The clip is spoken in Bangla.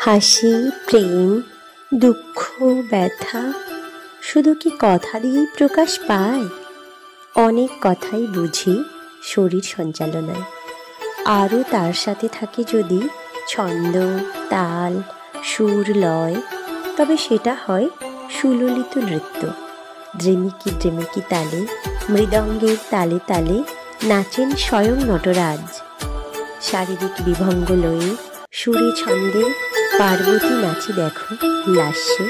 হাসি, প্রেম, দুঃখ, ব্যথা শুধু কি কথা দিয়েই প্রকাশ পায়? অনেক কথাই বুঝি শরীর সঞ্চালনায়। আরও তার সাথে থাকে যদি ছন্দ, তাল, সুর, লয়, তবে সেটা হয় সুললিত নৃত্য। দ্রেমিকি দ্রেমিকি তালে, মৃদঙ্গের তালে তালে নাচেন স্বয়ং নটরাজ। শারীরিক বিভঙ্গ লয়ে, সুরে ছন্দে পার্বতী নাচি দেখো লাস্যে।